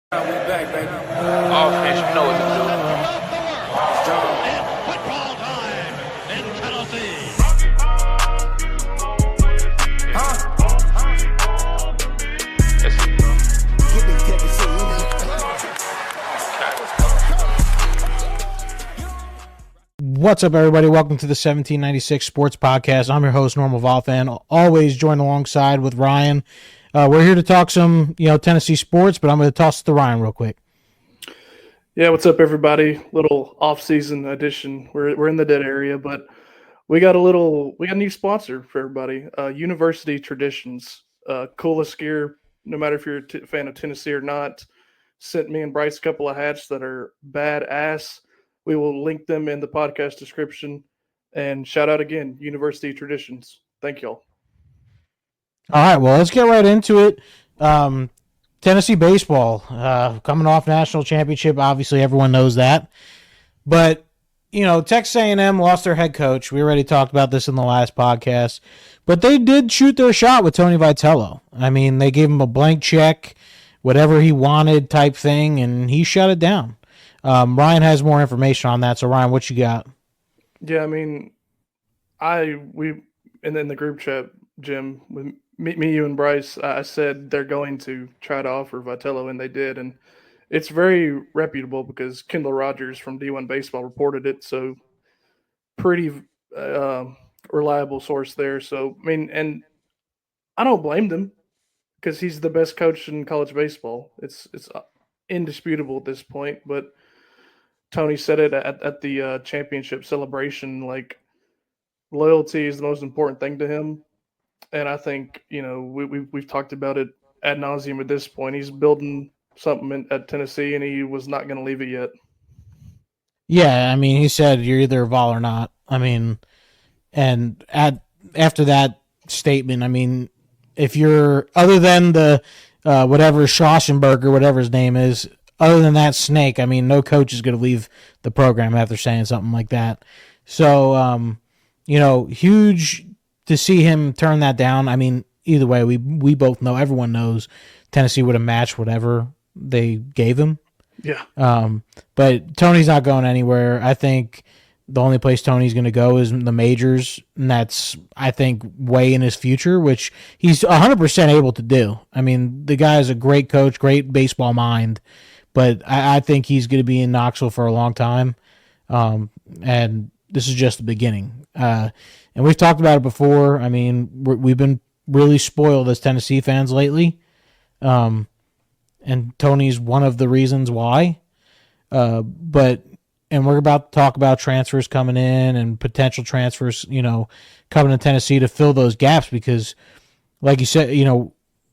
We back, baby. Offense, you know what to do. It's football time in Tennessee. That's it, bro. What's up, everybody? Welcome to the 1796 Sports Podcast. I'm your host, Normal Vol fan. Always joined alongside with Ryan. We're here to talk some, Tennessee sports, but I'm going to toss it to Ryan real quick. Yeah, what's up, everybody? Little off-season edition. We're in the dead area, but we got a new sponsor for everybody. University Traditions, coolest gear. No matter if you're a fan of Tennessee or not, sent me and Bryce a couple of hats that are badass. We will link them in the podcast description. And shout out again, University Traditions. Thank y'all. All right, well, let's get right into it. Tennessee baseball, coming off national championship. Obviously, everyone knows that. But, Texas A&M lost their head coach. We already talked about this in the last podcast. But they did shoot their shot with Tony Vitello. I mean, they gave him a blank check, whatever he wanted type thing, and he shut it down. Ryan has more information on that. So, Ryan, what you got? Yeah, I mean, we and then the group chat, Jim, with me, you, and Bryce, I said they're going to try to offer Vitello, and they did, and it's very reputable because Kendall Rogers from D1 Baseball reported it, so pretty reliable source there. So I mean, and I don't blame them because he's the best coach in college baseball. It's indisputable at this point, but Tony said it at the championship celebration, like loyalty is the most important thing to him. And I think we've talked about it ad nauseum at this point. He's building something at Tennessee, and he was not going to leave it yet. Yeah, I mean, he said you're either a Vol or not. I mean, and after that statement, I mean, if you're other than the whatever Schossenberg or whatever his name is, other than that snake, I mean, no coach is going to leave the program after saying something like that. So, huge to see him turn that down. I mean, either way, we both know, everyone knows Tennessee would have matched whatever they gave him. Yeah. But Tony's not going anywhere. I think the only place Tony's going to go is the majors, and that's, I think, way in his future, which he's 100% able to do. I mean, the guy is a great coach, great baseball mind, but I think he's going to be in Knoxville for a long time, and this is just the beginning. And we've talked about it before. I mean, we've been really spoiled as Tennessee fans lately, and Tony's one of the reasons why. And we're about to talk about transfers coming in and potential transfers, coming to Tennessee to fill those gaps because, like you said,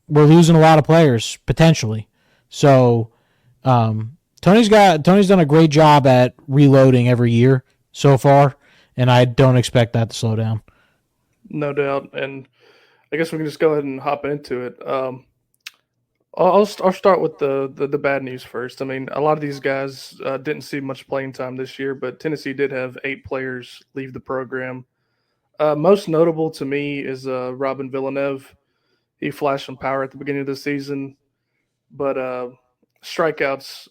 we're losing a lot of players potentially. So Tony's done a great job at reloading every year so far, and I don't expect that to slow down. No doubt. And I guess we can just go ahead and hop into it. I'll start with the bad news first. I mean, a lot of these guys didn't see much playing time this year, but Tennessee did have 8 players leave the program. Most notable to me is Robin Villeneuve. He flashed some power at the beginning of the season, but strikeouts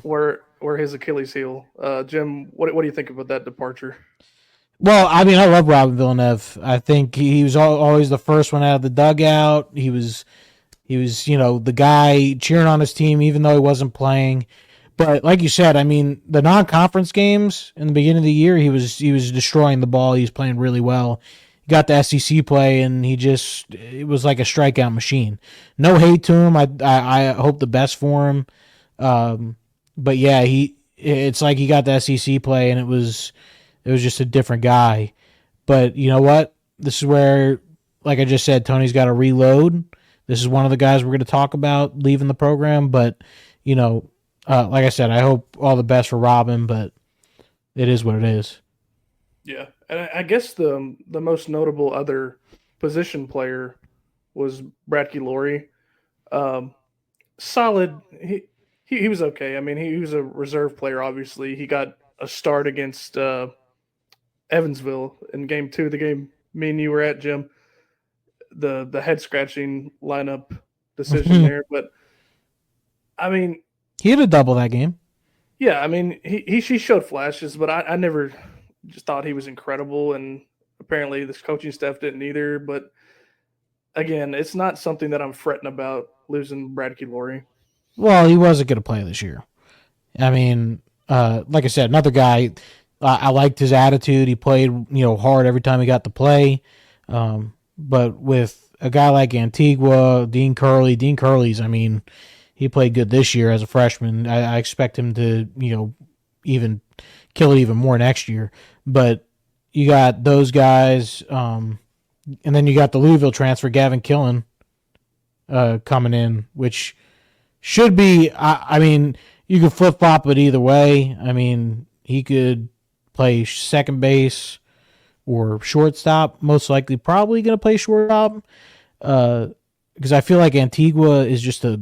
were his Achilles heel. Jim, what do you think about that departure? Well, I mean, I love Robin Villeneuve. I think he was always the first one out of the dugout. He was, the guy cheering on his team even though he wasn't playing. But like you said, I mean, the non-conference games in the beginning of the year, he was destroying the ball. He was playing really well. He got the SEC play, and it was like a strikeout machine. No hate to him. I hope the best for him. But yeah, it's like he got the SEC play, and it was just a different guy. But you know what? This is where, like I just said, Tony's got to reload. This is one of the guys we're going to talk about leaving the program. But, like I said, I hope all the best for Robin, but it is what it is. Yeah. And I guess the most notable other position player was Brad Laurie. Solid. He was okay. I mean, he was a reserve player, obviously. He got a start against Evansville in game 2, the game me and you were at, Jim. The head scratching lineup decision there, but I mean, He had a double that game. yeah, I mean, he showed flashes, but I never just thought he was incredible, and apparently this coaching staff didn't either. But again, it's not something that I'm fretting about losing Brad Keylori. Well, he wasn't going to play this year. I mean, like I said, another guy. I liked his attitude. He played, hard every time he got to play. But with a guy like Antigua, Dean Curley's, I mean, he played good this year as a freshman. I expect him to, even kill it even more next year. But you got those guys, and then you got the Louisville transfer, Gavin Killen, coming in, which should be. I mean, you could flip flop it either way. I mean, he could play second base or shortstop. Most likely, probably going to play shortstop, because I feel like Antigua is just a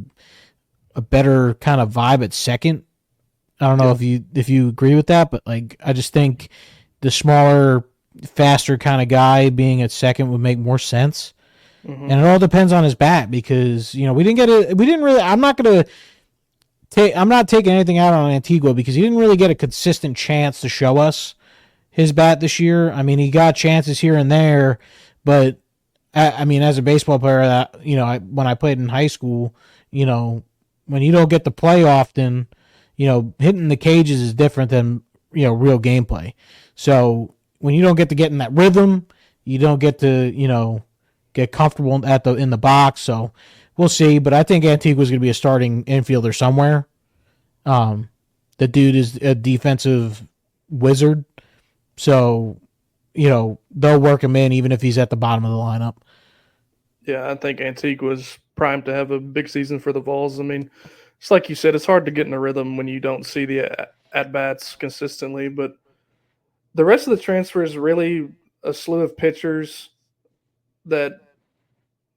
better kind of vibe at second. I don't know if you agree with that, but like I just think the smaller, faster kind of guy being at second would make more sense. Mm-hmm. And it all depends on his bat because we didn't really. I'm not taking anything out on Antigua because he didn't really get a consistent chance to show us his bat this year. I mean, he got chances here and there, but I mean, as a baseball player, when I played in high school, when you don't get to play often, hitting the cages is different than real gameplay. So when you don't get in that rhythm, you don't get to get comfortable in the box. So we'll see, but I think Antigua's going to be a starting infielder somewhere. The dude is a defensive wizard, so they'll work him in even if he's at the bottom of the lineup. Yeah, I think Antigua's primed to have a big season for the Vols. I mean, it's like you said, it's hard to get in a rhythm when you don't see the at-bats consistently, but the rest of the transfer is really a slew of pitchers that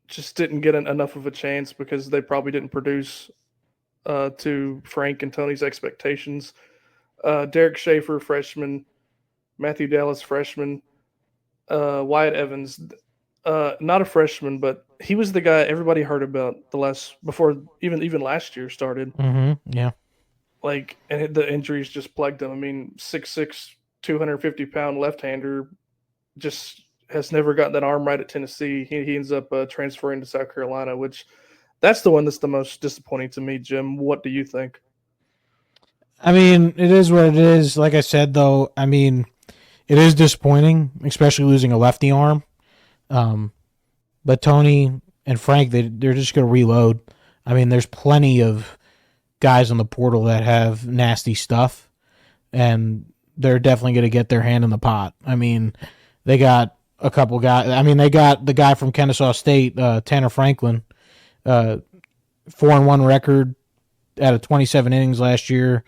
just didn't get enough of a chance because they probably didn't produce to Frank and Tony's expectations. Derek Schaefer, freshman. Matthew Dallas, freshman. Wyatt Evans, not a freshman, but he was the guy everybody heard about before even last year started. Mm-hmm. Yeah. And the injuries just plagued him. I mean, 6'6", 250-pound left-hander just has never gotten that arm right at Tennessee. He ends up transferring to South Carolina, which that's the one that's the most disappointing to me, Jim. What do you think? I mean, it is what it is. Like I said, though, I mean, it is disappointing, especially losing a lefty arm. But Tony and Frank, they're just going to reload. I mean, there's plenty of guys on the portal that have nasty stuff, and they're definitely going to get their hand in the pot. I mean, they got a couple guys. I mean, they got the guy from Kennesaw State, Tanner Franklin, 4-1 record out of 27 innings last year,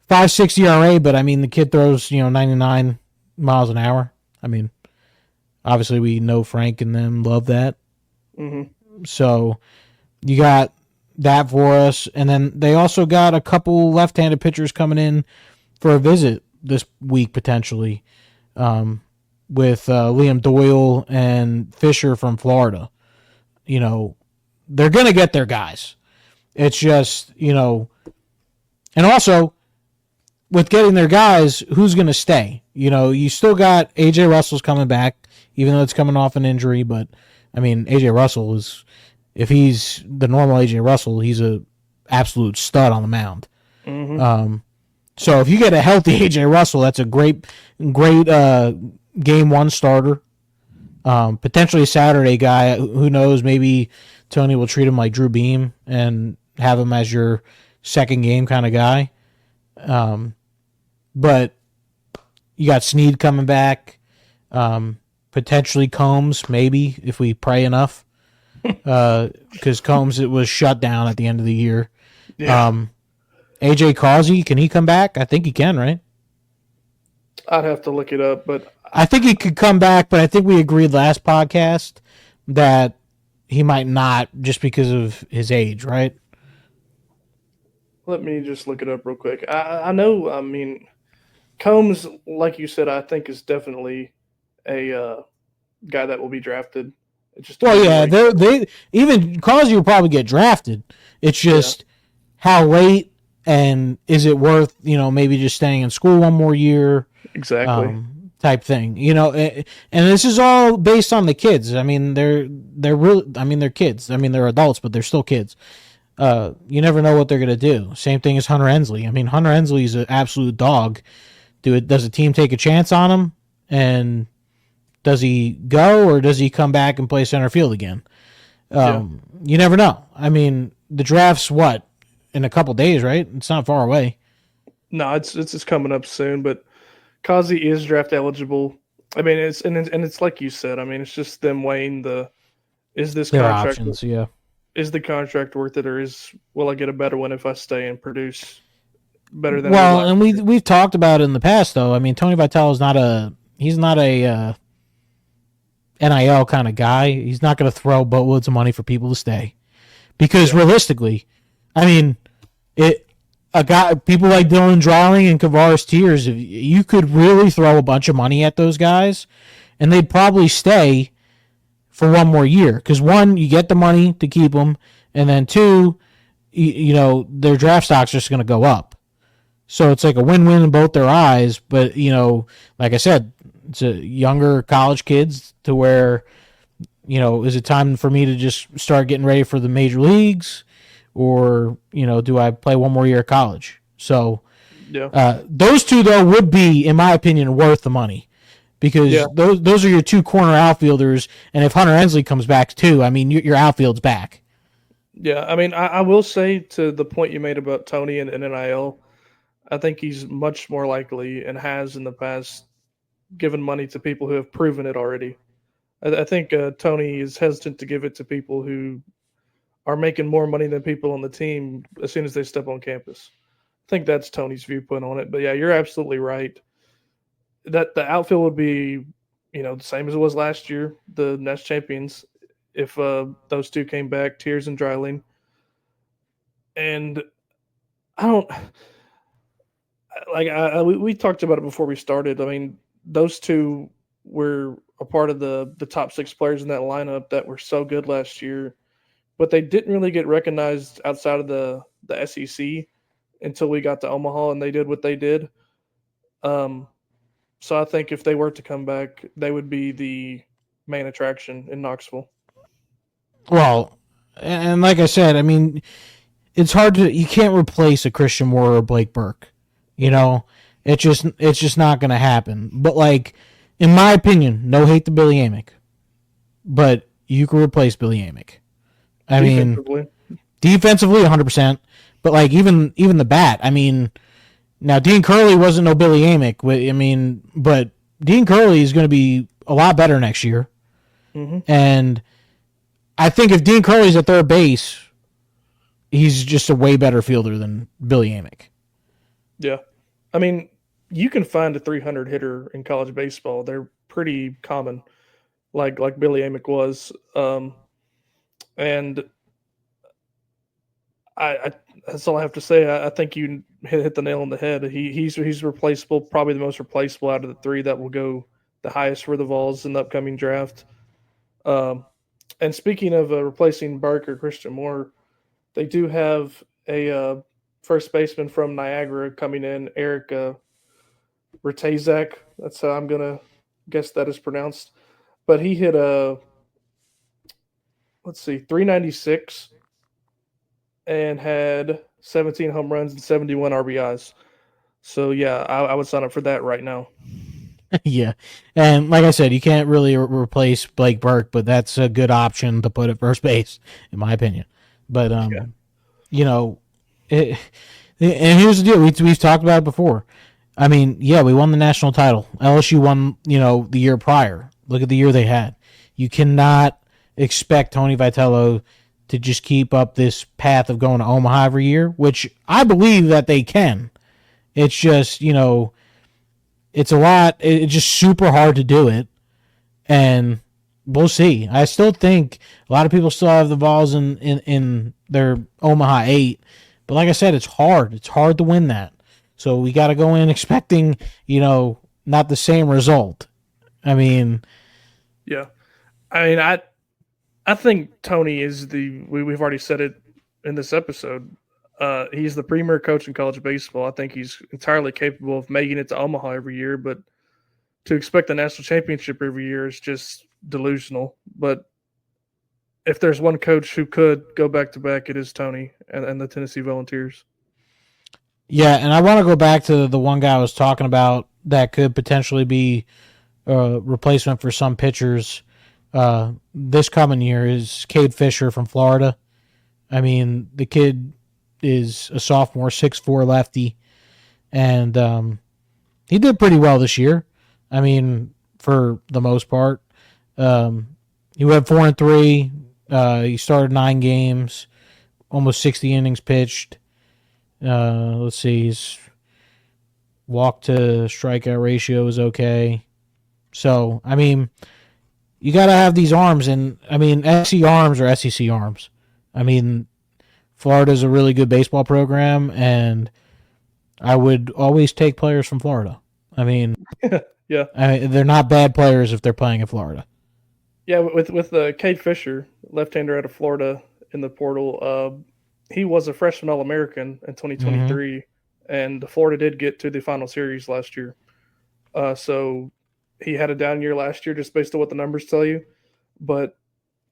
5.6 ERA. But I mean, the kid throws 99 miles an hour. I mean, obviously we know Frank and them love that. Mm-hmm. So you got that for us, and then they also got a couple left-handed pitchers coming in for a visit this week potentially, with Liam Doyle and Fisher from Florida. They're going to get their guys. It's just, and also with getting their guys, who's going to stay? You still got AJ Russell's coming back, even though it's coming off an injury. But, I mean, AJ Russell if he's the normal AJ Russell, he's a absolute stud on the mound. Mm-hmm. So if you get a healthy AJ Russell, that's a great game one starter. Potentially a Saturday guy. Who knows? Maybe Tony will treat him like Drew Beam and have him as your second game kind of guy. But you got Snead coming back. Potentially Combs, maybe, if we pray enough. Because Combs, it was shut down at the end of the year. Yeah. AJ Causey, can he come back? I think he can, right? I'd have to look it up, but I think he could come back, but I think we agreed last podcast that he might not just because of his age, right? Let me just look it up real quick. I know, I mean, Combs, like you said, I think is definitely a guy that will be drafted. It's just they even Causey will probably get drafted. It's just how late, and is it worth, maybe just staying in school one more year, Exactly. type thing. And this is all based on the kids. I mean, they're really, I mean, they're kids. I mean, they're adults, but they're still kids. You never know what they're gonna do. Same thing as Hunter Ensley. I mean, Hunter Ensley is an absolute dog. Does a team take a chance on him, and does he go, or does he come back and play center field again? You never know. I mean, the draft's what, in a couple days, right? It's not far away. No, it's just coming up soon, but Kazi is draft eligible. I mean, it's like you said. I mean, it's just them weighing is this There are contract options, yeah. is the contract worth it, or will I get a better one if I stay and produce better than I did Well, last and year? we've talked about it in the past, though. I mean, Tony Vitello is not a NIL kind of guy. He's not going to throw boatloads of money for people to stay, because realistically, I mean, people like Dylan Drawling and Kavaris Tears, if you could really throw a bunch of money at those guys, and they'd probably stay for one more year. Because one, you get the money to keep them, and then two, their draft stock's just going to go up. So it's like a win-win in both their eyes. But like I said, it's a younger college kids to where, is it time for me to just start getting ready for the major leagues? Or, do I play one more year of college? So those two, though, would be, in my opinion, worth the money, because those are your two corner outfielders. And if Hunter Ensley comes back too, I mean, your outfield's back. Yeah, I mean, I will say, to the point you made about Tony and NIL, I think he's much more likely, and has in the past, given money to people who have proven it already. I think Tony is hesitant to give it to people who are making more money than people on the team as soon as they step on campus. I think that's Tony's viewpoint on it. But yeah, you're absolutely right. That the outfield would be, the same as it was last year, the Nest champions, if those two came back, Tears and Dryling. And I don't we talked about it before we started. I mean, those two were a part of the top six players in that lineup that were so good last year, but they didn't really get recognized outside of the SEC until we got to Omaha and they did what they did. So I think if they were to come back, they would be the main attraction in Knoxville. Well, and like I said, I mean, it's hard you can't replace a Christian Moore or Blake Burke. It's just not going to happen. But like, in my opinion, no hate to Billy Amick, but you can replace Billy Amick. I mean, defensively, 100%. But like, even the bat. I mean, now Dean Curley wasn't no Billy Amick. I mean, but Dean Curley is going to be a lot better next year. Mm-hmm. And I think if Dean Curley's at third base, he's just a way better fielder than Billy Amick. Yeah. I mean, you can find a 300 hitter in college baseball. They're pretty common, like Billy Amick was. And I that's all I have to say. I think you hit the nail on the head. He's replaceable, probably the most replaceable out of the three that will go the highest for the Vols in the upcoming draft. And speaking of replacing Burke or Christian Moore, they do have a first baseman from Niagara coming in, Eric Ratazak. That's how I'm gonna guess that is pronounced. But he hit 396 and had 17 home runs and 71 RBIs. So yeah, I would sign up for that right now. Yeah, and like I said, you can't really replace Blake Burke, but that's a good option to put at first base, in my opinion. But and here's the deal: we've talked about it before. I mean, yeah, we won the national title. LSU won, the year prior. Look at the year they had. You cannot expect Tony Vitello to just keep up this path of going to Omaha every year, which I believe that they can. It's just, it's a lot. It's just super hard to do it. And we'll see. I still think a lot of people still have the Vols in their Omaha 8. But like I said, it's hard. It's hard to win that. So we got to go in expecting, not the same result. I mean, yeah. I mean, I think Tony is we've already said it in this episode. He's the premier coach in college baseball. I think he's entirely capable of making it to Omaha every year, but to expect the national championship every year is just delusional. But if there's one coach who could go back to back, it is Tony and the Tennessee Volunteers. Yeah, and I want to go back to the one guy I was talking about that could potentially be a replacement for some pitchers this coming year is Cade Fisher from Florida. I mean, the kid is a sophomore, 6'4" lefty, and he did pretty well this year. I mean, for the most part. He went 4-3. He started 9 games, almost 60 innings pitched. Let's see, his walk to strikeout ratio is okay. So, I mean, you got to have these arms, and I mean, SC arms or SEC arms. I mean, Florida's a really good baseball program, and I would always take players from Florida. I mean, yeah, they're not bad players if they're playing in Florida. Yeah, with Cade Fisher, left-hander out of Florida in the portal, he was a freshman All-American in 2023, and Florida did get to the final series last year. So he had a down year last year just based on what the numbers tell you. But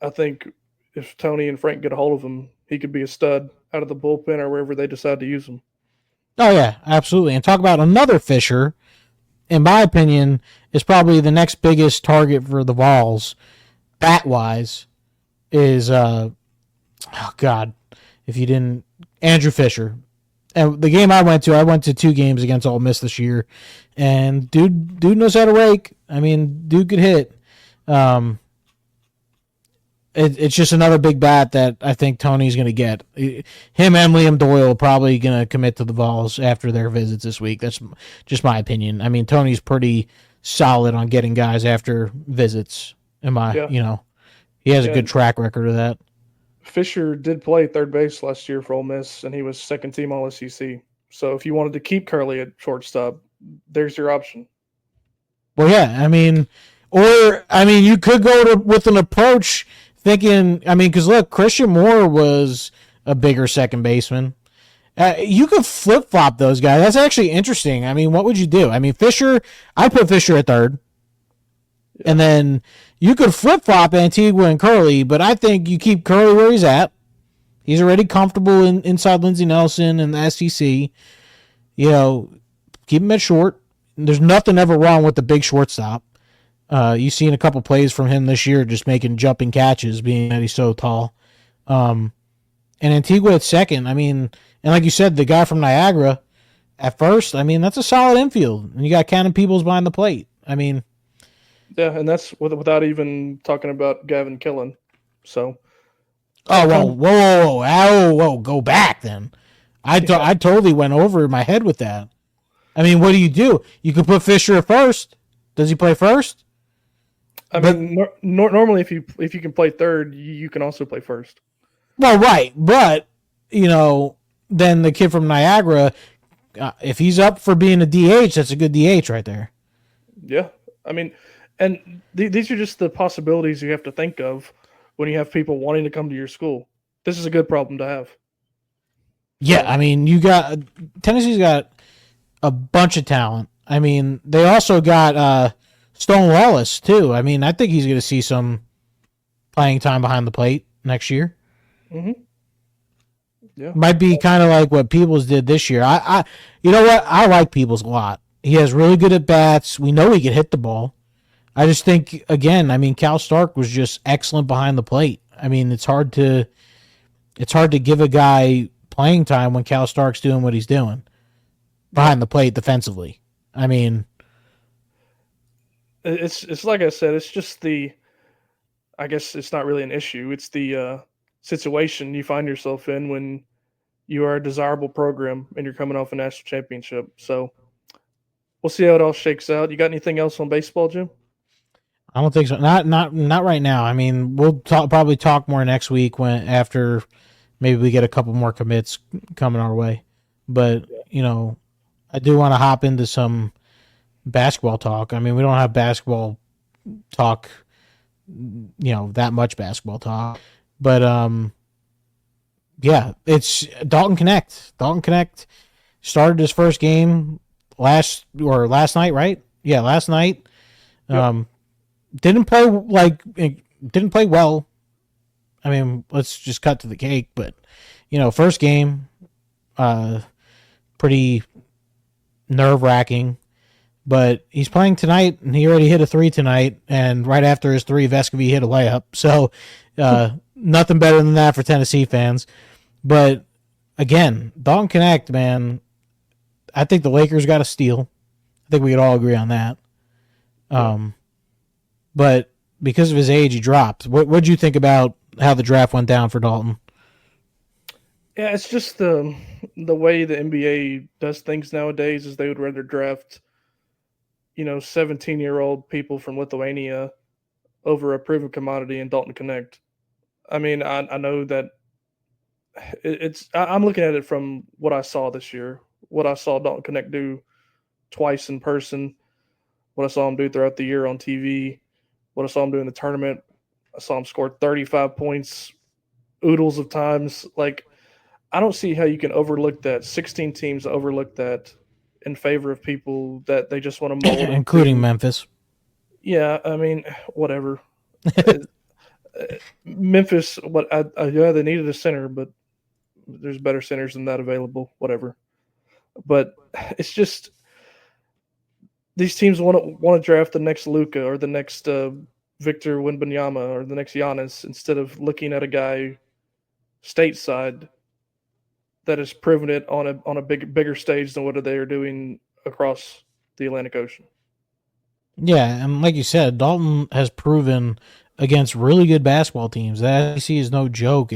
I think if Tony and Frank get a hold of him, he could be a stud out of the bullpen or wherever they decide to use him. Oh, yeah, absolutely. And talk about another Fisher, in my opinion, is probably the next biggest target for the Vols, bat-wise, is, Andrew Fisher. And the game I went to 2 games against Ole Miss this year, and dude knows how to rake. I mean, dude could hit. It's just another big bat that I think Tony's going to get. Him and Liam Doyle probably going to commit to the Vols after their visits this week. That's just my opinion. I mean, Tony's pretty solid on getting guys after visits. He has a good track record of that. Fisher did play third base last year for Ole Miss, and he was second team All SEC. So if you wanted to keep Curley at shortstop, there's your option. Well, yeah, you could go with an approach thinking, because look, Christian Moore was a bigger second baseman. You could flip-flop those guys. That's actually interesting. I mean, what would you do? I mean, Fisher, I'd put Fisher at third. Yeah. And then you could flip-flop Antigua and Curley, but I think you keep Curley where he's at. He's already comfortable inside Lindsey Nelson and the SEC. Keep him at short. There's nothing ever wrong with the big shortstop. You've seen a couple plays from him this year just making jumping catches, being that he's so tall. And Antigua at second. I mean, and like you said, the guy from Niagara at first, I mean, that's a solid infield. And you got Cannon Peebles behind the plate. I mean, yeah, and that's without even talking about Gavin Killen. So, whoa, go back then. I totally went over my head with that. I mean, what do? You could put Fisher at first. Does he play first? Normally, if you can play third, you can also play first. Well, right, but then the kid from Niagara, if he's up for being a DH, that's a good DH right there. Yeah, I mean, and these are just the possibilities you have to think of when you have people wanting to come to your school. This is a good problem to have. Yeah, I mean, Tennessee's got a bunch of talent. I mean, they also got Stone Wallace, too. I mean, I think he's going to see some playing time behind the plate next year. Mm-hmm. Yeah. Might be kind of like what Peebles did this year. You know what? I like Peebles a lot. He has really good at bats. We know he can hit the ball. I just think, again, Cal Stark was just excellent behind the plate. I mean, it's hard to give a guy playing time when Cal Stark's doing what he's doing behind the plate defensively. I mean, it's like I said, it's just I guess it's not really an issue. It's the situation you find yourself in when you are a desirable program and you're coming off a national championship. So we'll see how it all shakes out. You got anything else on baseball, Jim? I don't think so. Not right now. I mean, we'll probably talk more next week after maybe we get a couple more commits coming our way. But I do want to hop into some basketball talk. I mean, we don't have basketball talk, that much basketball talk. But Yeah, it's Dalton Connect. Dalton Connect started his first game last night, right? Yeah, last night. Yep. Um, didn't play well. I mean, let's just cut to the cake. But first game, uh, pretty nerve wracking. But he's playing tonight, and he already hit a three tonight. And right after his three, Vescovy hit a layup. So nothing better than that for Tennessee fans. But again, Dalton Connect, man, I think the Lakers got a steal. I think we could all agree on that. Yeah. But because of his age, he dropped. What'd you think about how the draft went down for Dalton? Yeah, it's just the way the NBA does things nowadays is they would rather draft, 17-year-old people from Lithuania over a proven commodity in Dalton Connect. I mean, I know that I'm looking at it from what I saw this year, what I saw Dalton Connect do twice in person, what I saw him do throughout the year on TV, what I saw him do in the tournament. I saw him score 35 points oodles of times. Like, I don't see how you can overlook that. 16 teams overlook that in favor of people that they just want to mold Including into. Memphis. Yeah, I mean, whatever. Uh, Memphis, yeah, they needed a center, but there's better centers than that available. Whatever. But it's just these teams want to draft the next Luca or the next Victor Wembanyama or the next Giannis instead of looking at a guy stateside that has proven it on a bigger stage than what they are doing across the Atlantic Ocean. Yeah, and like you said, Dalton has proven against really good basketball teams that SEC is no joke.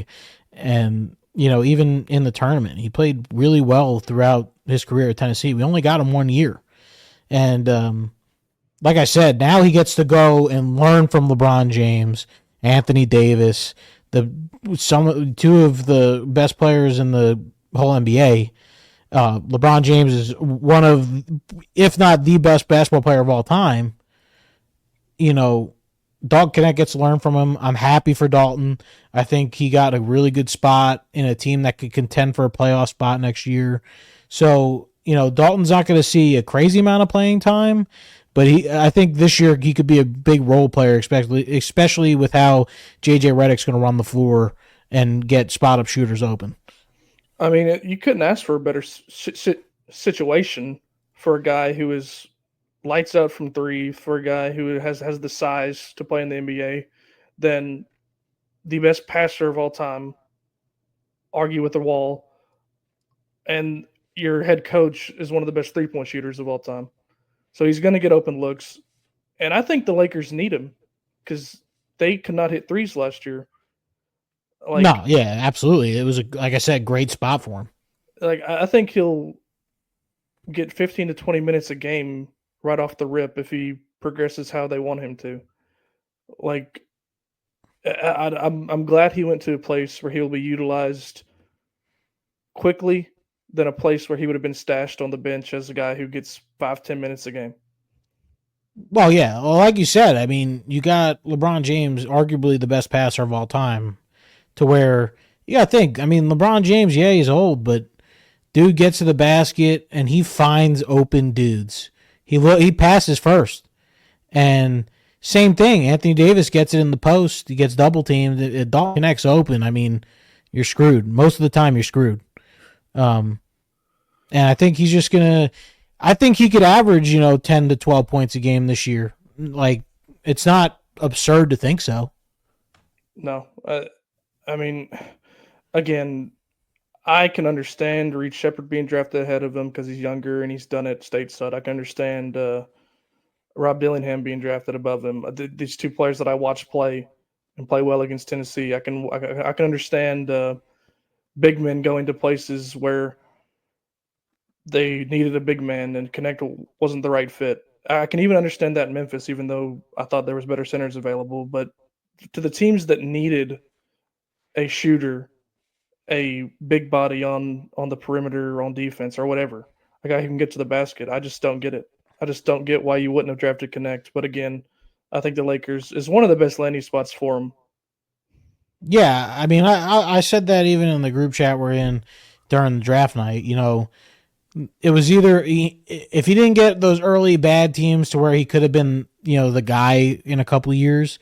And even in the tournament, he played really well throughout his career at Tennessee. We only got him 1 year, and like I said, now he gets to go and learn from LeBron James, Anthony Davis, two of the best players in the whole NBA. LeBron James is one of, if not the best basketball player of all time. Dalton Connect gets to learn from him. I'm happy for Dalton. I think he got a really good spot in a team that could contend for a playoff spot next year. So, Dalton's not going to see a crazy amount of playing time, but I think this year he could be a big role player, especially with how JJ Redick's going to run the floor and get spot up shooters open. I mean, you couldn't ask for a better situation for a guy who is lights out from three, for a guy who has the size to play in the NBA, than the best passer of all time, argue with the wall, and your head coach is one of the best 3-point shooters of all time. So he's going to get open looks. And I think the Lakers need him because they could not hit threes last year. No, yeah, absolutely. It was, like I said, great spot for him. I think he'll get 15 to 20 minutes a game right off the rip if he progresses how they want him to. Like, I'm glad he went to a place where he'll be utilized quickly than a place where he would have been stashed on the bench as a guy who gets 5-10 minutes a game. Well, yeah. Well, like you said, I mean, you got LeBron James, arguably the best passer of all time, to where you got to think. I mean, LeBron James, yeah, he's old, but dude gets to the basket and he finds open dudes. He passes first, and same thing. Anthony Davis gets it in the post. He gets double teamed. It connects open. I mean, you're screwed. Most of the time, you're screwed. And I think he's just gonna. I think he could average 10 to 12 points a game this year. Like, it's not absurd to think so. No, I mean, again, I can understand Reed Shepard being drafted ahead of him because he's younger and he's done it stateside. I can understand Rob Dillingham being drafted above him. These two players that I watched play and play well against Tennessee, I can understand big men going to places where they needed a big man and Connect wasn't the right fit. I can even understand that in Memphis, even though I thought there was better centers available. But to the teams that needed a shooter, a big body on the perimeter or on defense or whatever, a guy who can get to the basket, I just don't get it. I just don't get why you wouldn't have drafted Connect. But again, I think the Lakers is one of the best landing spots for him. Yeah, I mean, I said that even in the group chat we're in during the draft night. It was either if he didn't get those early bad teams to where he could have been, the guy in a couple of years,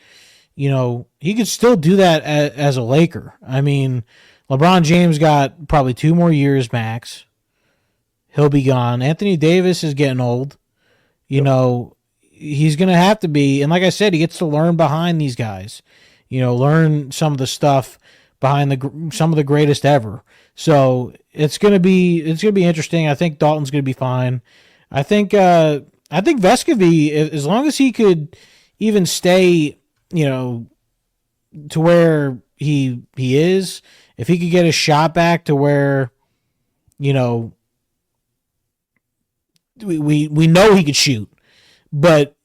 he could still do that as a Laker. I mean, LeBron James got probably 2 more years max. He'll be gone. Anthony Davis is getting old. You Yep. know, he's going to have to be. And like I said, he gets to learn behind these guys. Learn some of the stuff behind some of the greatest ever. So it's gonna be interesting. I think Dalton's gonna be fine. I think Vescovy, as long as he could even stay, you know, to where he is, if he could get his shot back to where, you know, we know he could shoot, but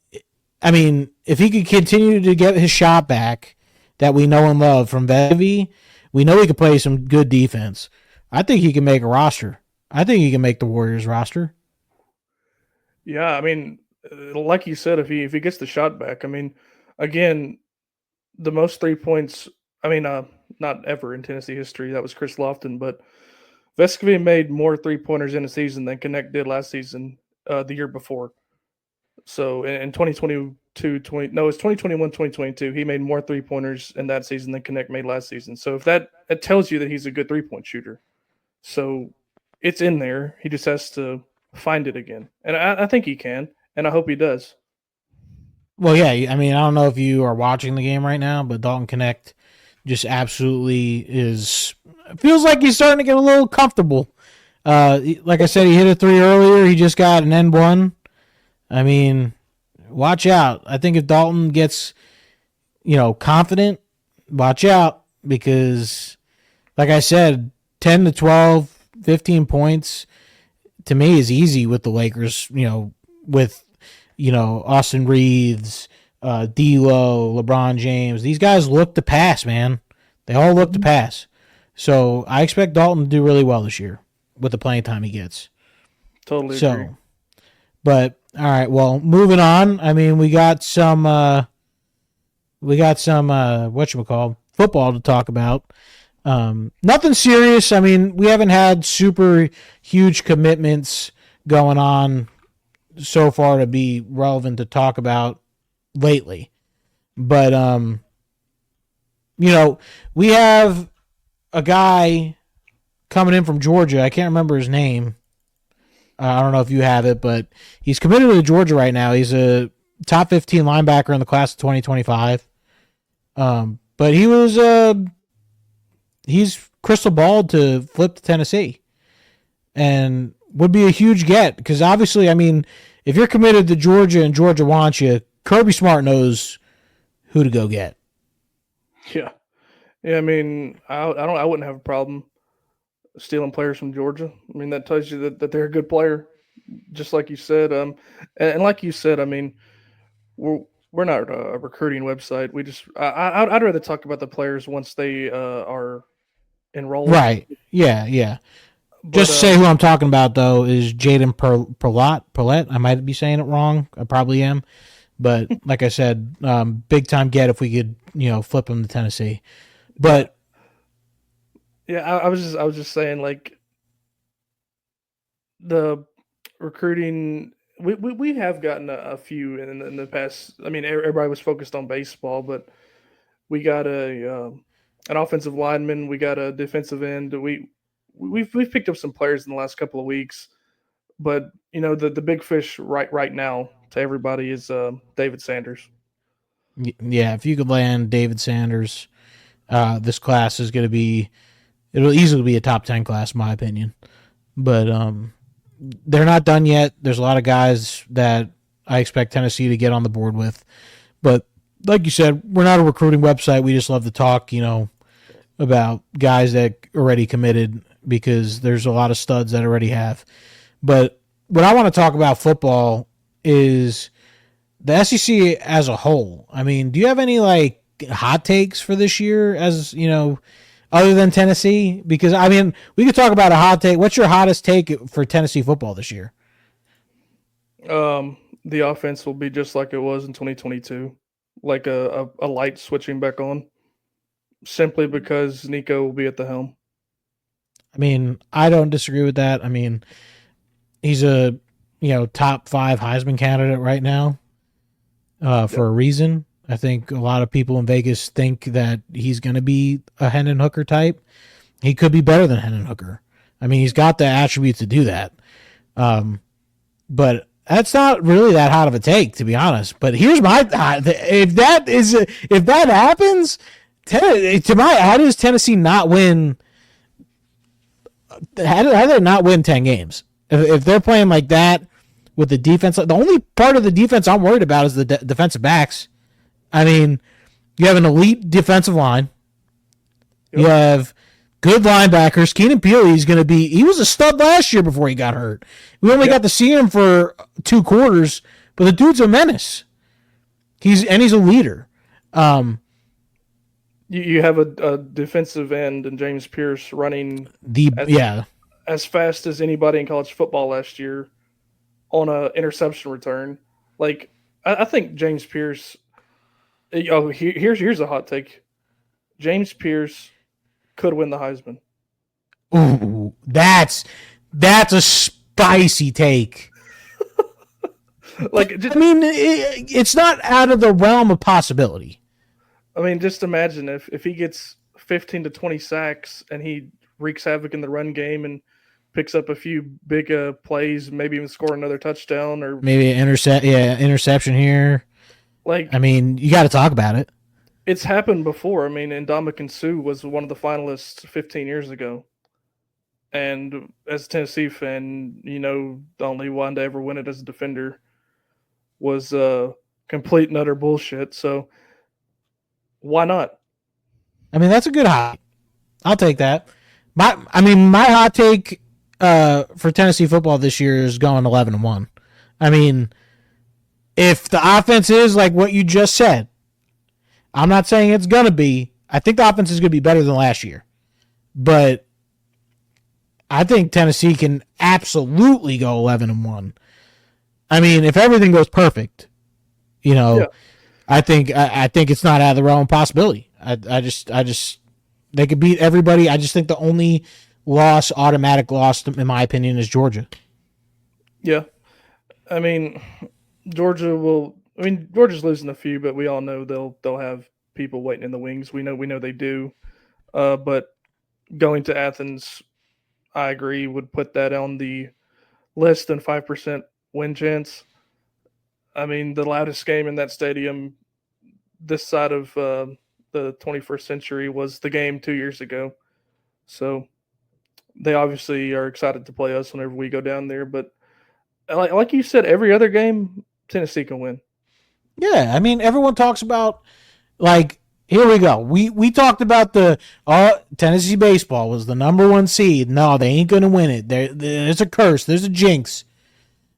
I mean, if he could continue to get his shot back that we know and love from Vescovy, we know he could play some good defense. I think he can make a roster. I think he can make the Warriors roster. Yeah, I mean, like you said, if he gets the shot back, I mean, again, the most 3 points. I mean, not ever in Tennessee history. That was Chris Lofton, but Vescovy made more 3 pointers in a season than Connect did last season, the year before. So in 2022, 20, no, it's 2021, 2022. He made more 3 pointers in that season than Connect made last season. So if that tells you that he's a good 3 point shooter. So it's in there. He just has to find it again, and I think he can, and I hope he does. Well, yeah, I mean, I don't know if you are watching the game right now, but Dalton Connect just absolutely is feels like he's starting to get a little comfortable. Like I said, he hit a three earlier. He just got an N1. I mean, watch out. I think if Dalton gets, confident, watch out because, like I said, 10 to 12, 15 points to me is easy with the Lakers, with, Austin Reeves, D'Lo, LeBron James. These guys look to pass, man. They all look to pass. So I expect Dalton to do really well this year with the playing time he gets. Totally agree. So, but all right, well, moving on. I mean, we got some whatchamacallit football to talk about. Nothing serious. I mean, we haven't had super huge commitments going on so far to be relevant to talk about lately. But we have a guy coming in from Georgia. I can't remember his name. I don't know if you have it, but he's committed to Georgia right now. He's a top 15 linebacker in the class of 2025. But he's crystal balled to flip to Tennessee and would be a huge get because obviously, I mean, if you're committed to Georgia and Georgia wants you, Kirby Smart knows who to go get. Yeah, yeah. I mean, I wouldn't have a problem stealing players from Georgia. I mean, that tells you that they're a good player, just like you said. And like you said, I mean, we're we're not a recruiting website. We just I'd rather talk about the players once they are enrolled. Right. Yeah, yeah. But Just to say who I'm talking about though is Jaden Perlot. I might be saying it wrong. I probably am. But like I said, big time get if we could, flip him to Tennessee. yeah, But yeah. I was just saying like the recruiting. We have gotten a few in the past. I mean, everybody was focused on baseball, but we got an offensive lineman. We got a defensive end. We've picked up some players in the last couple of weeks, but the big fish right now to everybody is David Sanders. yeah, if you could land David Sanders, this class is going to be, it'll easily be a top 10 class, in my opinion. But they're not done yet. There's a lot of guys that I expect Tennessee to get on the board with. But like you said, we're not a recruiting website. We just love to talk, about guys that already committed because there's a lot of studs that already have. But what I want to talk about football is the SEC as a whole. I mean, do you have any like hot takes for this year as, other than Tennessee? Because I mean, we could talk about a hot take. What's your hottest take for Tennessee football this year? The offense will be just like it was in 2022, like a light switching back on. simply because Nico will be at the helm. I mean, I don't disagree with that. I mean, he's a top 5 Heisman candidate right now for Yep. a reason. I think a lot of people in Vegas think that he's going to be a Hendon Hooker type. He could be better than Hendon Hooker. I mean, he's got the attributes to do that. But that's not really that hot of a take, to be honest. But here's my if that happens, to my how does Tennessee not win? How do they not win 10 games if they're playing like that with the defense? The only part of the defense I'm worried about is the defensive backs. I mean, you have an elite defensive line. You have good linebackers. Keenan Peele is going to be. He was a stud last year before he got hurt. We only got to see him for 2 quarters, but the dude's a menace. He's a leader. You have a defensive end and James Pierce running as fast as anybody in college football last year on a interception return. Like I think James Pierce. Oh, here's a hot take. James Pierce could win the Heisman. Ooh, that's a spicy take. I mean, it's not out of the realm of possibility. I mean, just imagine if he gets 15 to 20 sacks and he wreaks havoc in the run game and picks up a few big plays, maybe even score another touchdown or maybe an interception here. Like, I mean, you got to talk about it. It's happened before. I mean, Ndamukong Suh was one of the finalists 15 years ago. And as a Tennessee fan, the only one to ever win it as a defender was complete and utter bullshit. So why not? I mean, that's a good hot. I'll take that. My hot take for Tennessee football this year is going 11-1. I mean, if the offense is like what you just said, I'm not saying it's going to be. I think the offense is going to be better than last year. But I think Tennessee can absolutely go 11-1. I mean, if everything goes perfect, I think it's not out of the realm of possibility. I just they could beat everybody. I just think the only automatic loss, in my opinion, is Georgia. Yeah. I mean, Georgia's losing a few, but we all know they'll have people waiting in the wings. We know they do. But going to Athens, I agree, would put that on the less than 5% win chance. I mean, the loudest game in that stadium this side of the 21st century was the game 2 years ago. So they obviously are excited to play us whenever we go down there. But like you said, every other game, Tennessee can win. Yeah, I mean, everyone talks about, like, here we go. We talked about Tennessee baseball was the number 1 seed. No, they ain't going to win it. There's a curse. There's a jinx.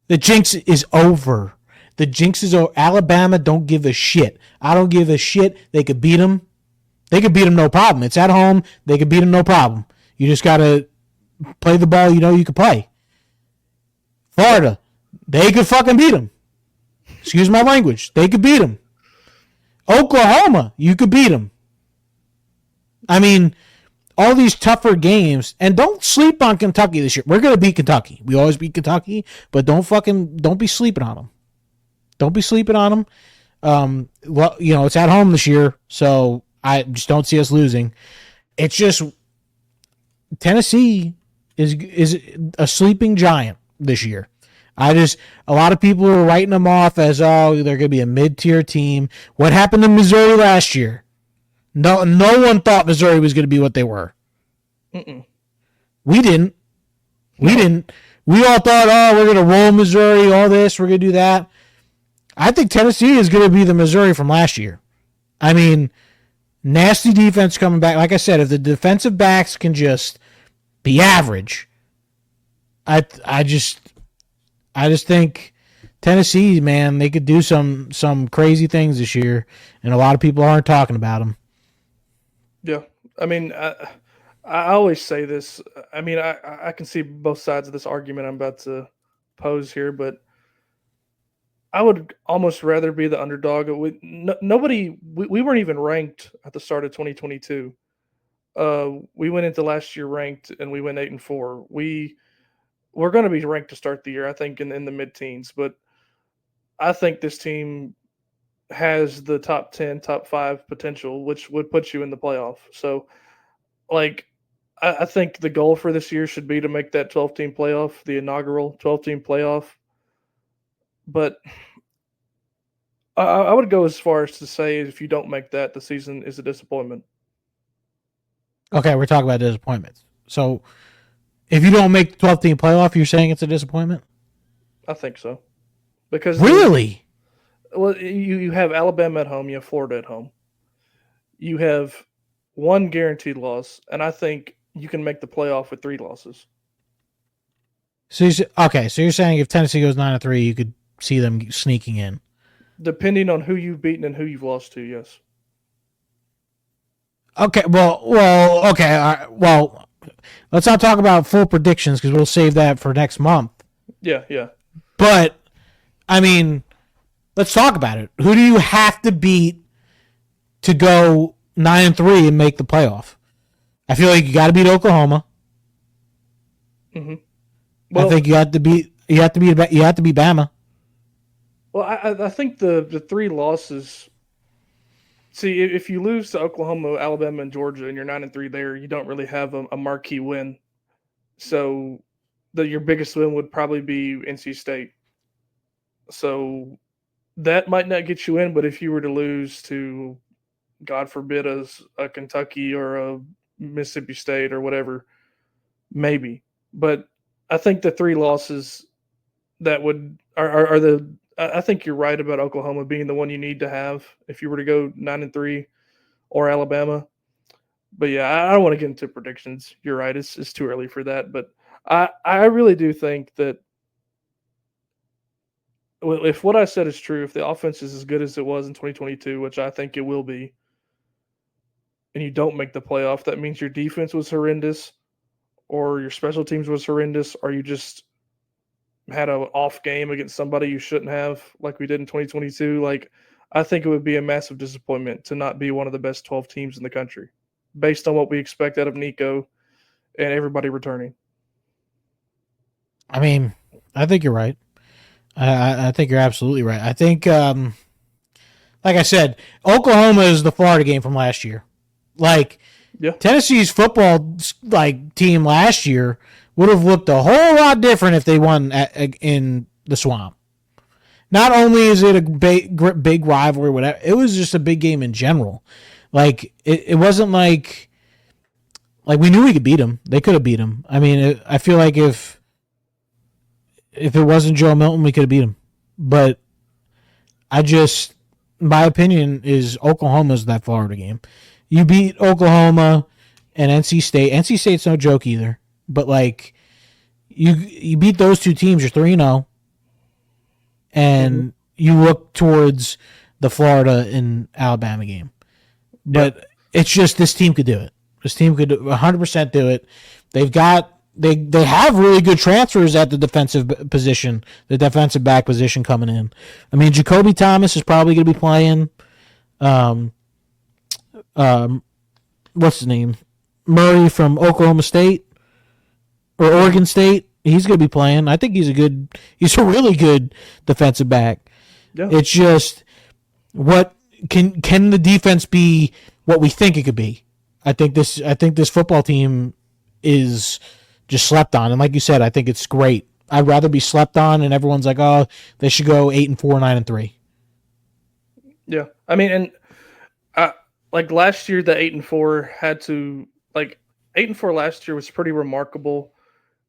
The jinx is over. The jinx is over. Alabama don't give a shit. I don't give a shit. They could beat them. They could beat them no problem. It's at home. They could beat them no problem. You just got to play the ball you can play. Florida, they could fucking beat them. Excuse my language. They could beat them. Oklahoma, you could beat them. I mean, all these tougher games, and don't sleep on Kentucky this year. We're going to beat Kentucky. We always beat Kentucky, but don't be sleeping on them. Don't be sleeping on them. It's at home this year, so I just don't see us losing. It's just Tennessee is a sleeping giant this year. A lot of people are writing them off as, they're going to be a mid-tier team. What happened to Missouri last year? No one thought Missouri was going to be what they were. Mm-mm. We didn't. We didn't. We all thought, we're going to roll Missouri, all this, we're going to do that. I think Tennessee is going to be the Missouri from last year. I mean, nasty defense coming back. Like I said, if the defensive backs can just be average, I just think Tennessee, man, they could do some crazy things this year, and a lot of people aren't talking about them. Yeah, I mean, I always say this. I mean, I can see both sides of this argument I'm about to pose here, but I would almost rather be the underdog. We weren't even ranked at the start of 2022. We went into last year ranked and we went 8-4. We're going to be ranked to start the year, I think, in the mid teens. But I think this team has the top 10, top 5 potential, which would put you in the playoff. So, like, I think the goal for this year should be to make that 12 team playoff, the inaugural 12 team playoff. But I would go as far as to say if you don't make that, the season is a disappointment. Okay, we're talking about disappointments. So if you don't make the 12-team playoff, you're saying it's a disappointment? I think so. Because Really? well, you have Alabama at home, you have Florida at home. You have one guaranteed loss, and I think you can make the playoff with 3 losses. So so you're saying if Tennessee goes 9-3, you could see them sneaking in. Depending on who you've beaten and who you've lost to, yes. Okay, okay. Well, let's not talk about full predictions because we'll save that for next month. Yeah. But I mean, let's talk about it. Who do you have to beat to go 9-3 and make the playoff? I feel like you got to beat Oklahoma. Mm-hmm. Well, I think you have to beat Bama. Well, I think the 3 losses. See, if you lose to Oklahoma, Alabama, and Georgia, and you're 9-3 there, you don't really have a marquee win. So, your biggest win would probably be NC State. So, that might not get you in. But if you were to lose to, God forbid, a Kentucky or a Mississippi State or whatever, maybe. But I think the 3 losses that are the. I think you're right about Oklahoma being the one you need to have if you were to go 9-3 or Alabama. But yeah, I don't want to get into predictions. You're right. It's too early for that. But I really do think that if what I said is true, if the offense is as good as it was in 2022, which I think it will be, and you don't make the playoff, that means your defense was horrendous or your special teams was horrendous or you just had an off game against somebody you shouldn't have, like we did in 2022. Like, I think it would be a massive disappointment to not be one of the best 12 teams in the country, based on what we expect out of Nico and everybody returning. I mean, I think you're right. I think you're absolutely right. I think, like I said, Oklahoma is the Florida game from last year. Like, yeah. Tennessee's football team last year would have looked a whole lot different if they won in the Swamp. Not only is it a big rivalry, whatever, it was just a big game in general. Like, it wasn't like we knew we could beat them. They could have beat them. I mean, I feel like if it wasn't Joe Milton, we could have beat them. But my opinion is Oklahoma's that Florida game. You beat Oklahoma and NC State. NC State's no joke either. But, like, you beat those 2 teams, you're 3-0. And you look towards the Florida and Alabama game. But it's just this team could do it. This team could 100% do it. They have really good transfers at the defensive position, the defensive back position coming in. I mean, Jacoby Thomas is probably going to be playing. What's his name? Murray from Oklahoma State or Oregon State. He's going to be playing. I think he's a really good defensive back. Yeah. It's just what can the defense be what we think it could be? I think this football team is just slept on, and like you said, I think it's great. I'd rather be slept on, and everyone's like, "Oh, they should go 8-4, 9-3." Yeah, I mean, and like last year, the 8-4 had to 8-4 last year was pretty remarkable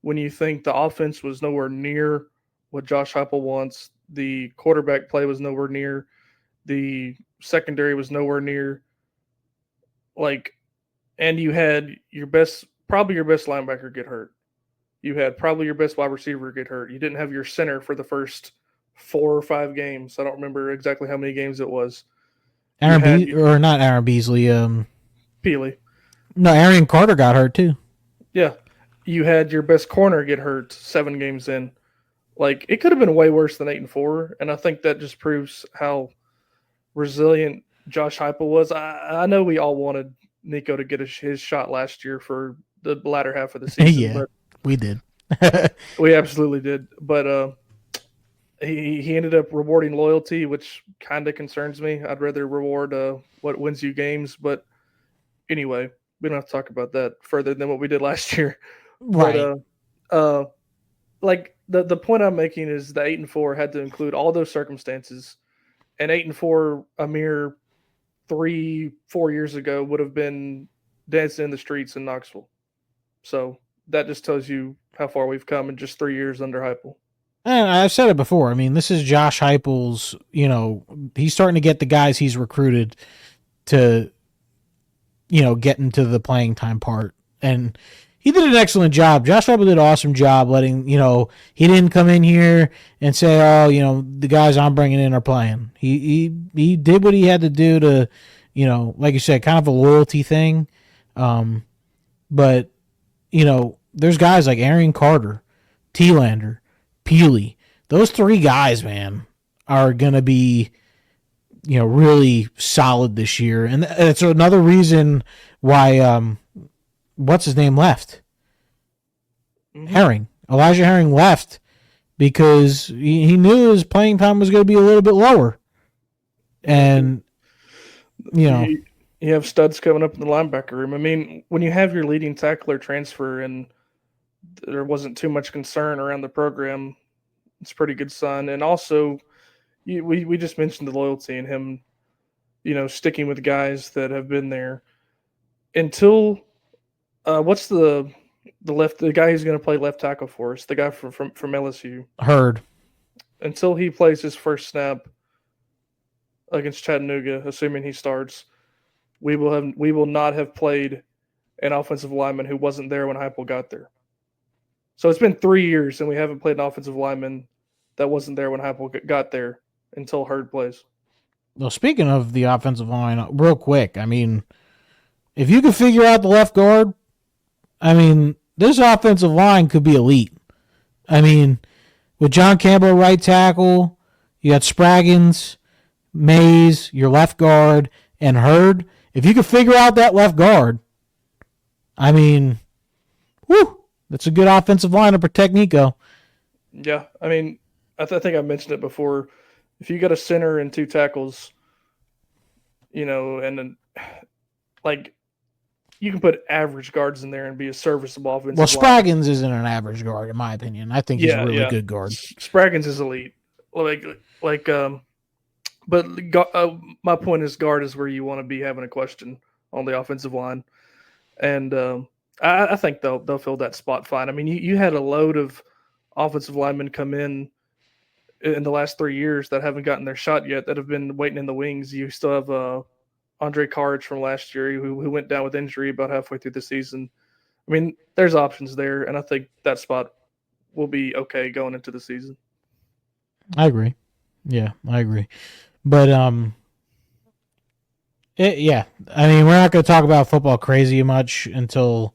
when you think the offense was nowhere near what Josh Heupel wants. The quarterback play was nowhere near. The secondary was nowhere near. And you had probably your best linebacker get hurt. You had probably your best wide receiver get hurt. You didn't have your center for the first 4 or 5 games. I don't remember exactly how many games it was. Not Aaron Beasley. Peely. No, Arian Carter got hurt too. Yeah. You had your best corner get hurt 7 games in. Like it could have been way worse than 8-4, and I think that just proves how resilient Josh Heupel was. I know we all wanted Nico to get his shot last year for the latter half of the season, Yeah, but we did. we absolutely did. But he ended up rewarding loyalty, which kind of concerns me. I'd rather reward what wins you games. But anyway, we don't have to talk about that further than what we did last year. But Right. uh, like the point I'm making is the 8-4 had to include all those circumstances, and 8-4 a mere 3-4 years ago would have been dancing in the streets in Knoxville. So that just tells you how far we've come in just 3 years under Heupel. And I've said it before. I mean, this is Josh Heupel's, he's starting to get the guys he's recruited to, get into the playing time part. And he did an excellent job. Josh Heupel did an awesome job letting, he didn't come in here and say, oh, the guys I'm bringing in are playing. He did what he had to do to, like you said, kind of a loyalty thing. But, there's guys like Aaron Carter, T-Lander, Peely. Those three guys, man, are going to be, really solid this year. And it's another reason why, what's his name left? Herring. Elijah Herring left because he knew his playing time was going to be a little bit lower. And, You have studs coming up in the linebacker room. I mean, when you have your leading tackler transfer and there wasn't too much concern around the program, it's a pretty good sign. And also, we just mentioned the loyalty and him, sticking with guys that have been there until what's the guy who's going to play left tackle for us, the guy from LSU. Heard. Until he plays his first snap against Chattanooga, assuming he starts, we will not have played an offensive lineman who wasn't there when Heupel got there. So it's been 3 years and we haven't played an offensive lineman that wasn't there when Heupel got there until Hurd plays. Well, speaking of the offensive line, real quick, I mean, if you could figure out the left guard, I mean, this offensive line could be elite. I mean, with John Campbell right tackle, you got Spraggins, Mays, your left guard, and Hurd. If you could figure out that left guard, I mean, that's a good offensive line to protect Nico. Yeah, I mean, I think I mentioned it before. If you got a center and two tackles, and then like you can put average guards in there and be a serviceable offensive Well, line. Spraggins isn't an average guard, in my opinion. I think he's a really good guard. Spraggins is elite. But my point is guard is where you want to be having a question on the offensive line. And I think they'll fill that spot fine. I mean, you had a load of offensive linemen come in the last 3 years that haven't gotten their shot yet, that have been waiting in the wings. You still have Andre Carge from last year who went down with injury about halfway through the season. I mean, there's options there, and I think that spot will be okay going into the season. I agree. Yeah, I agree. But yeah, I mean, we're not going to talk about football crazy much until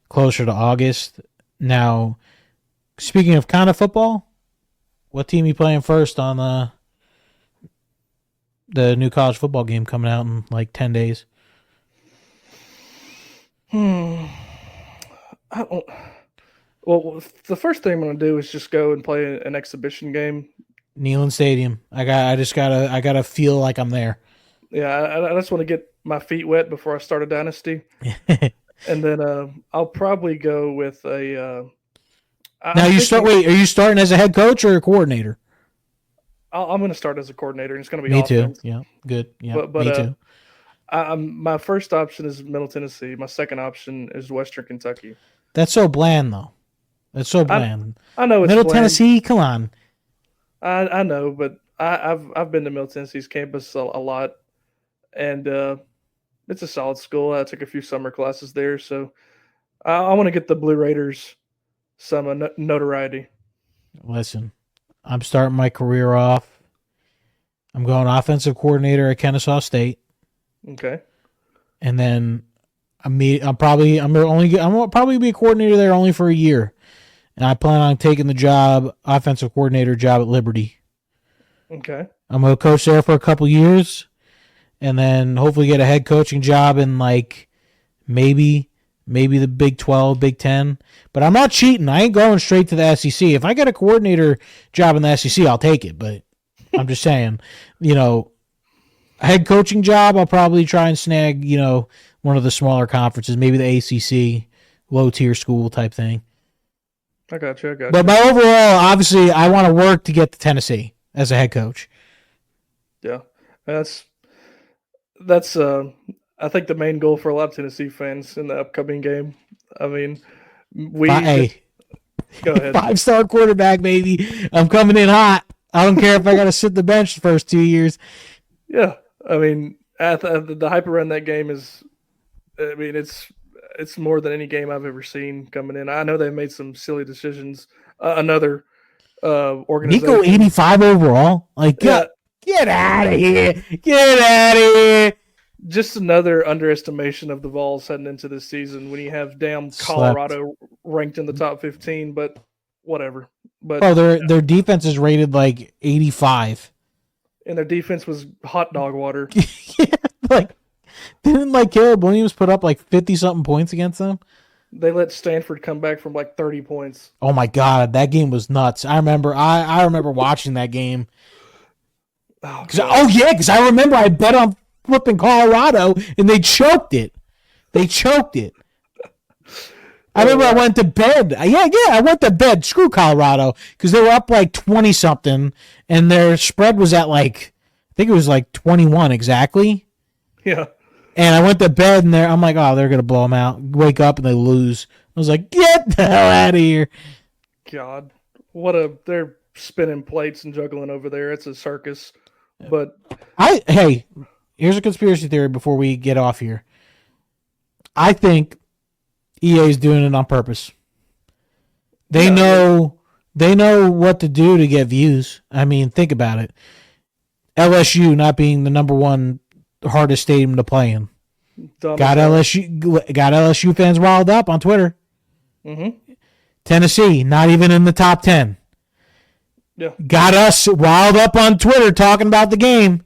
closer to August. Now, speaking of kind of football, what team you playing first on the new college football game coming out in like 10 days? I don't. Well, the first thing I'm going to do is just go and play an exhibition game. Neyland Stadium. I gotta feel like I'm there. Yeah, I just want to get my feet wet before I start a dynasty, and then I'll probably go with a. Now you start. Wait, are you starting as a head coach or a coordinator? I'm going to start as a coordinator, and it's going to be me offense. too. Yeah, good. Yeah, but me too. My first option is Middle Tennessee. My second option is Western Kentucky. That's so bland, though. That's so bland. I know it's Middle bland. Tennessee. Come on. I know, but I've been to Middle Tennessee's campus a lot, and it's a solid school. I took a few summer classes there, so I want to get the Blue Raiders some notoriety. Listen, I'm starting my career off. I'm going offensive coordinator at Kennesaw State. Okay. And then I'll probably be a coordinator there only for a year, and I plan on taking the offensive coordinator job at Liberty. Okay. I'm going to coach there for a couple years, and then hopefully get a head coaching job in like maybe the Big 12, Big 10. But I'm not cheating. I ain't going straight to the SEC. If I get a coordinator job in the SEC, I'll take it. But I'm just saying, a head coaching job, I'll probably try and snag, one of the smaller conferences, maybe the ACC, low tier school type thing. I got you. But my overall, obviously, I want to work to get to Tennessee as a head coach. Yeah, that's I think the main goal for a lot of Tennessee fans in the upcoming game. I mean, go ahead. 5-star quarterback, baby. I'm coming in hot. I don't care if I got to sit the bench the first 2 years. Yeah, I mean, the hype around that game is, I mean, it's more than any game I've ever seen coming in. I know they made some silly decisions. Another organization. Nico 85 overall. Like, get out of here. Get out of here. Just another underestimation of the Vols heading into this season when you have damn Colorado ranked in the top 15, but whatever. But their defense is rated like 85. And their defense was hot dog water. Yeah, didn't Caleb Williams put up like 50-something points against them? They let Stanford come back from like 30 points. Oh my God, that game was nuts. I remember watching that game. Because I remember I bet on flipping Colorado and they choked it. I remember I went to bed. I went to bed. Screw Colorado because they were up like 20-something and their spread was at I think it was like 21 exactly. Yeah. And I went to bed and I'm like, oh, they're going to blow them out. Wake up and they lose. I was like, get the hell out of here. God. They're spinning plates and juggling over there. It's a circus. But hey, here's a conspiracy theory before we get off here. I think EA is doing it on purpose. They know what to do to get views. I mean, think about it. LSU not being the number one hardest stadium to play in. Got LSU fans riled up on Twitter. Mm-hmm. Tennessee not even in the top 10. Yeah. Got us riled up on Twitter talking about the game.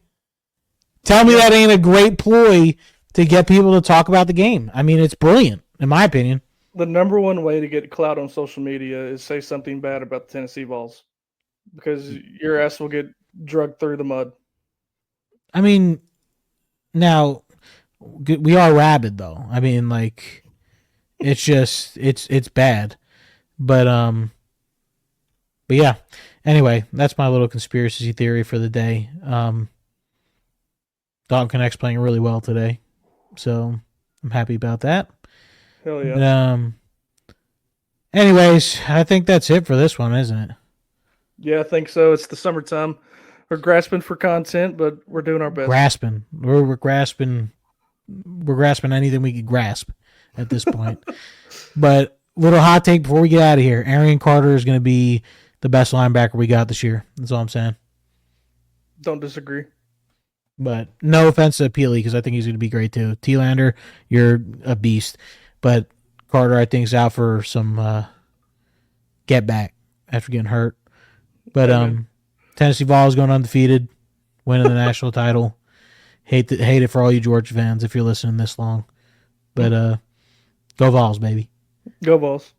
Tell me that ain't a great ploy to get people to talk about the game. I mean, it's brilliant, in my opinion. The number one way to get clout on social media is say something bad about the Tennessee Vols. Because your ass will get drugged through the mud. I mean, now, we are rabid, though. I mean, it's just, it's bad. But yeah. Anyway, that's my little conspiracy theory for the day. Dalton Connect's playing really well today, so I'm happy about that. Hell yeah. Anyways, I think that's it for this one, isn't it? Yeah, I think so. It's the summertime. We're grasping for content, but we're doing our best. Grasping. We're grasping. We're grasping anything we could grasp at this point. But little hot take before we get out of here. Arian Carter is going to be the best linebacker we got this year. That's all I'm saying. Don't disagree. But no offense to Peely, because I think he's going to be great too. T-Lander, you're a beast. But Carter, I think, is out for some get back after getting hurt. But Tennessee Vols going undefeated, winning the national title. Hate it for all you Georgia fans if you're listening this long. But go Vols, baby. Go Vols.